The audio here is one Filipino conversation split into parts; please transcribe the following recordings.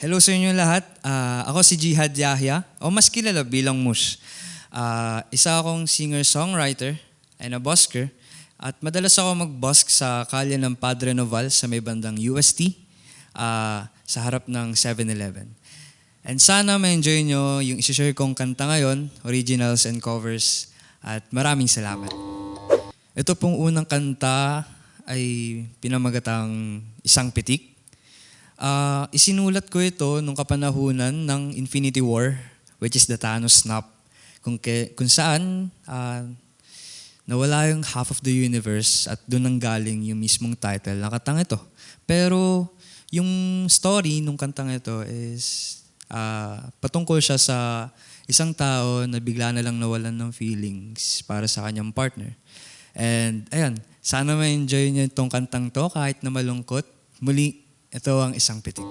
Hello sa inyo lahat. Ako si Jihad Yahya, o mas kilala bilang Mush. Isa akong singer-songwriter and a busker. At madalas ako mag-busk sa kalye ng Padre Noval sa may bandang UST sa harap ng 7-Eleven. And sana ma-enjoy nyo yung isi-share kong kanta ngayon, originals and covers. At maraming salamat. Ito pong unang kanta ay pinamagatang Isang Pitik. Isinulat ko ito nung kapanahunan ng Infinity War, which is the Thanos Snap, kung saan nawala yung half of the universe at doon nang galing yung mismong title ng kantang ito. Pero yung story nung kantang ito is patungkol siya sa isang tao na bigla na lang nawalan ng feelings para sa kanyang partner. And ayan, sana ma-enjoy niyo itong kantang to kahit na malungkot. Muli, ito ang Isang Pitik.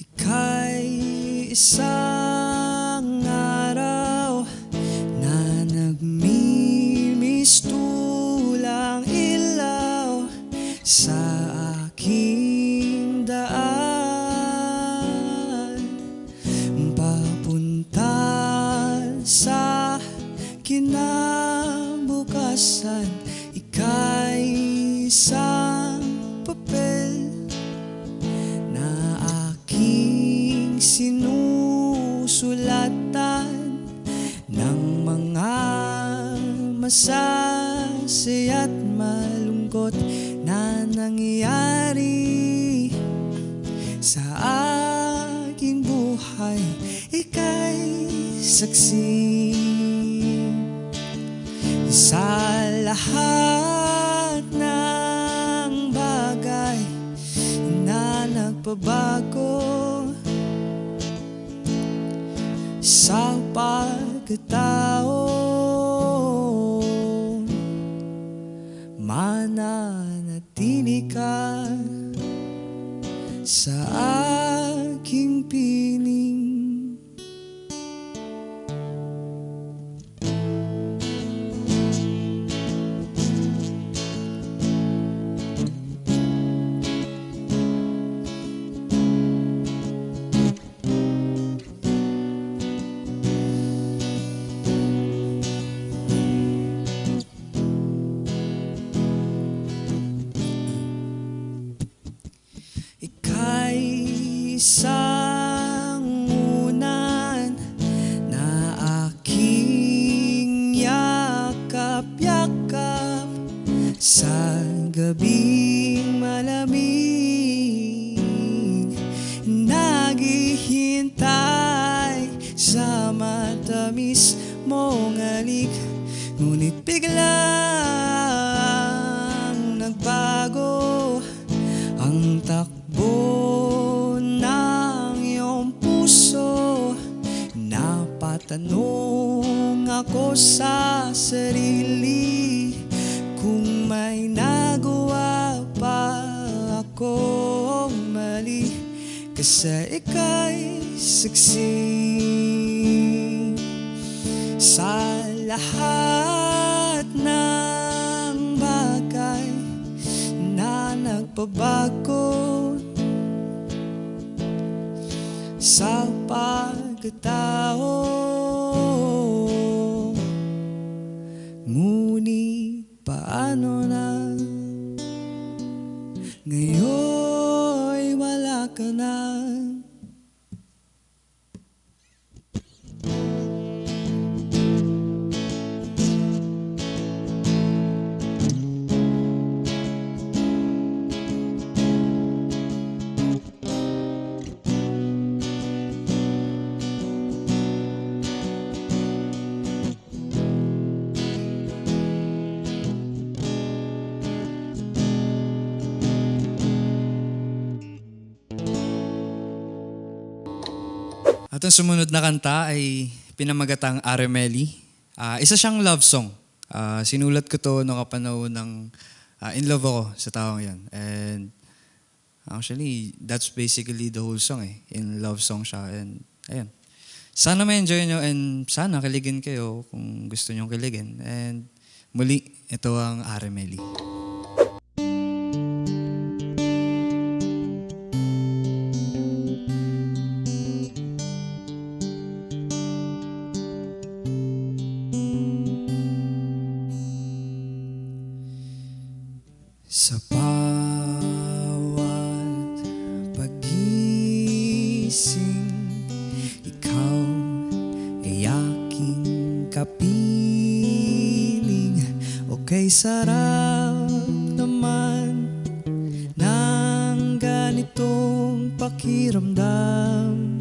Ika'y isang araw na nagmimistulang ilaw sa aking daan, papunta sa kinabukasan. Ika'y isang papel na aking sinusulatan ng mga masasaya at malungkot na nangyayari sa aking buhay. Ika'y saksi sa lahat ng bagay na nagpabago sa pagkatao. Mananatili ka sa aking piling. Isang unan na aking yakap-yakap sa gabing malamig, naghihintay sa matamis mong halik. Ngunit biglang nagbago ang takbo ng iyong puso. Napatanong ako sa sarili kung may nagawa pa akong mali, kasi ika'y saksi sa lahat ng bagay na nagpabago sa pagkatao. Ngunit paano na ngayon wala ka na? At ang sumunod na kanta ay pinamagatang Arameli. Isa siyang love song. Sinulat ko to nung kapanahon ng in love ako sa taong yan. And actually, that's basically the whole song eh. In love song siya. And ayun. Sana ma-enjoy nyo and sana kiligin kayo kung gusto nyo kiligin. And muli, ito ang Arameli. Sa bawat pagising, ikaw ay aking kapiling. Okay, sarap naman ng ganitong pakiramdam.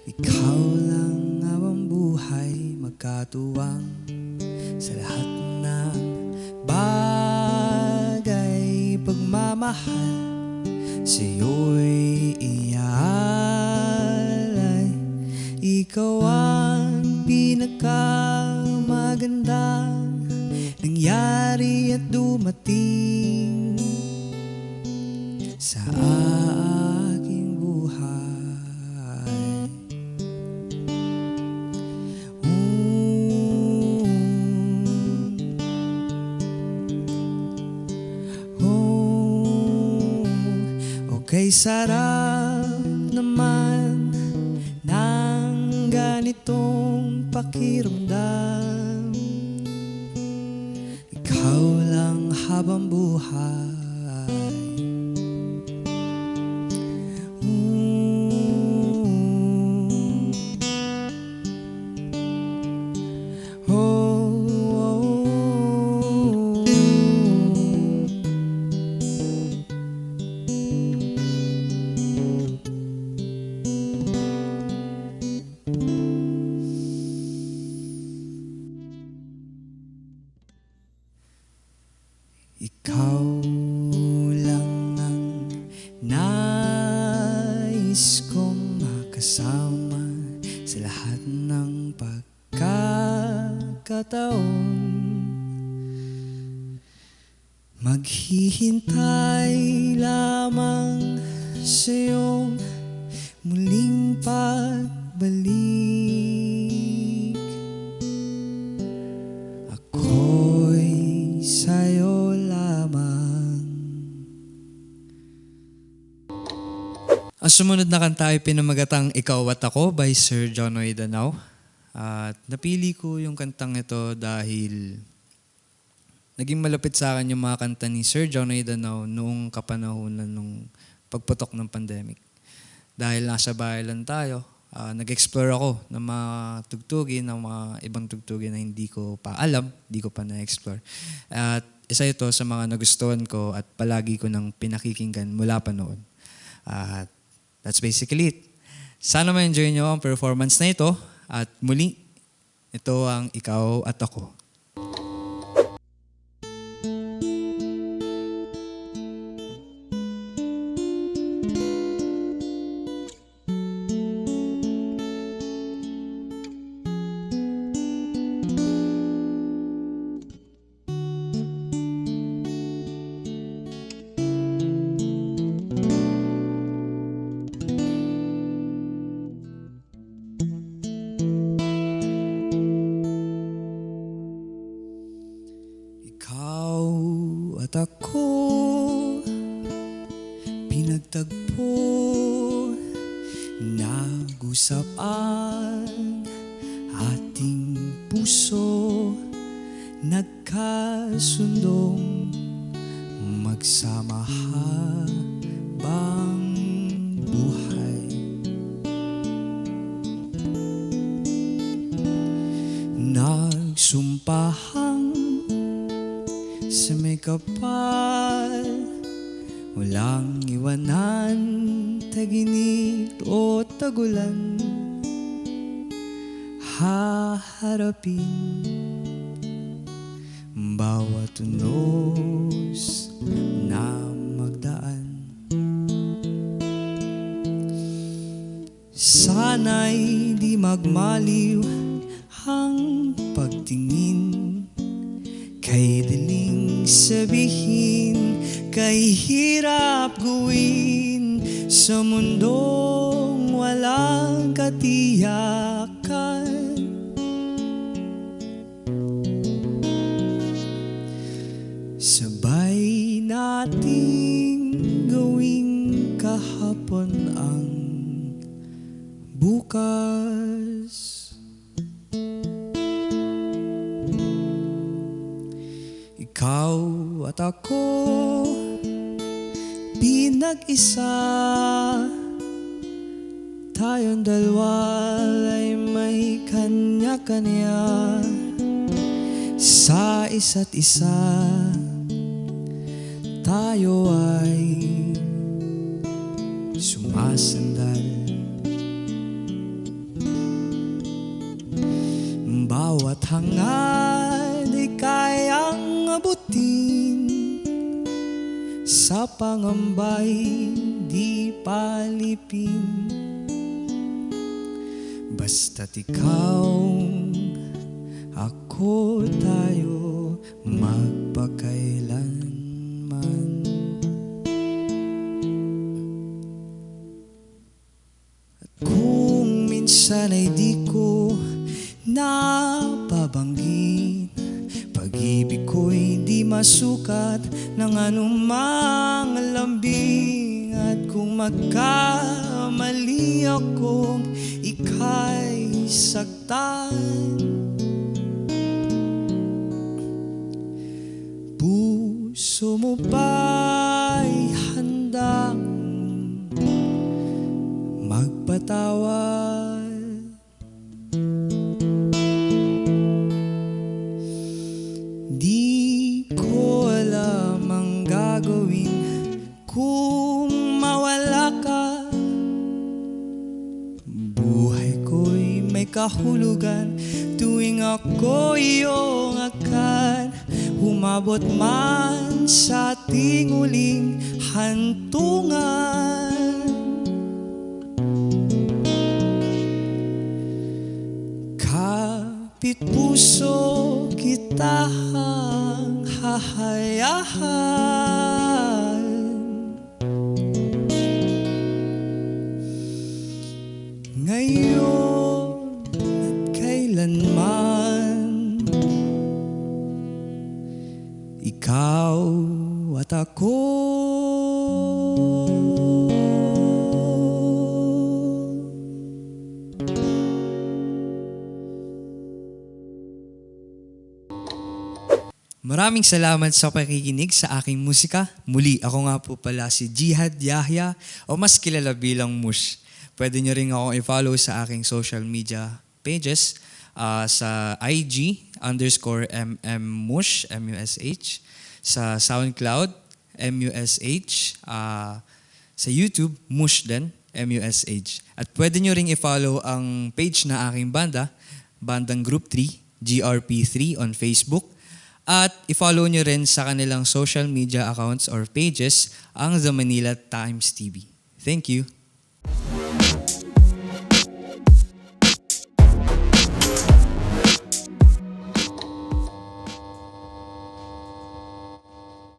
Ikaw lang ang buhay, magkatuwang sa lahat ng bagay, pagmamahal sa'yo'y iaalay. Ikaw ang pinakamagandang nangyari at dumating sa aking buhay. Kay sarap naman ng ganitong pakiramdam. Ikaw lang habang buhay. Ikaw lang ang nais kong makasama sa lahat ng pagkakataon. Maghihintay lamang sa iyong muling pagbalik. Ako'y sa'yo. Ang sumunod na kanta ay pinamagatang Ikaw at Ako by Sir Jonoy Danao. At napili ko yung kantang ito dahil naging malapit sa akin yung mga kanta ni Sir Jonoy Danao noong kapanahonan nung pagputok ng pandemic. Dahil nasa bahay lang tayo, nag-explore ako ng mga tugtugin, ng mga ibang tugtugin na hindi ko pa alam, hindi ko pa na-explore. At isa ito sa mga nagustuhan ko at palagi ko nang pinakikinggan mula pa noon. At that's basically it. Sana ma-enjoy nyo ang performance na ito. At muli, ito ang Ikaw at Ako. At ako pinagtagpo, nag-usap ang ating puso, nagkasundong magsama habang buhay. Nagsumpahang sa may kapal, walang iwanan, taginit o tagulan. Haharapin bawat unos na magdaan. Sana'y di magmaliw ang pagtingin, kay daling sabihin, kay hirap gawin sa mundong walang katiyakan. Sabay nating gawing kahapon ang bukas. Ikaw at ako, pinag-isa, tayong dalawa ay may kanya-kanya sa isa't isa. Tayo ay sumasandal, bawat hangad ay kayang abutin, sa pangambay di palipin. Basta't ikaw, ako, tayo magpakailanman. At kung minsan ay di ko napabanggit, pag-ibig ko'y di masukat ng anumang lambing. At kung magkamali akong ika'y saktan, puso mo ba'y handang magpatawad? Di ko alam ang gagawin kung mawala ka. Buhay ko'y may kahulugan tuwing ako iyong akan. Umabot man sa ating uling hantungan, kapit puso kita ang hahayahan. Ngayon at kailanman, ikaw at ako. Maraming salamat sa pakikinig sa aking musika. Muli, ako nga po pala si Jihad Yahya o mas kilala bilang Mush. Pwede nyo rin ako i-follow sa aking social media pages sa IG _mmmush, M-U-S-H, sa SoundCloud, M-U-S-H, sa YouTube, Mush din, M-U-S-H. At pwede nyo rin i-follow ang page na aking banda, Bandang Group 3, GRP3 on Facebook. At i-follow nyo rin sa kanilang social media accounts or pages ang The Manila Times TV. Thank you.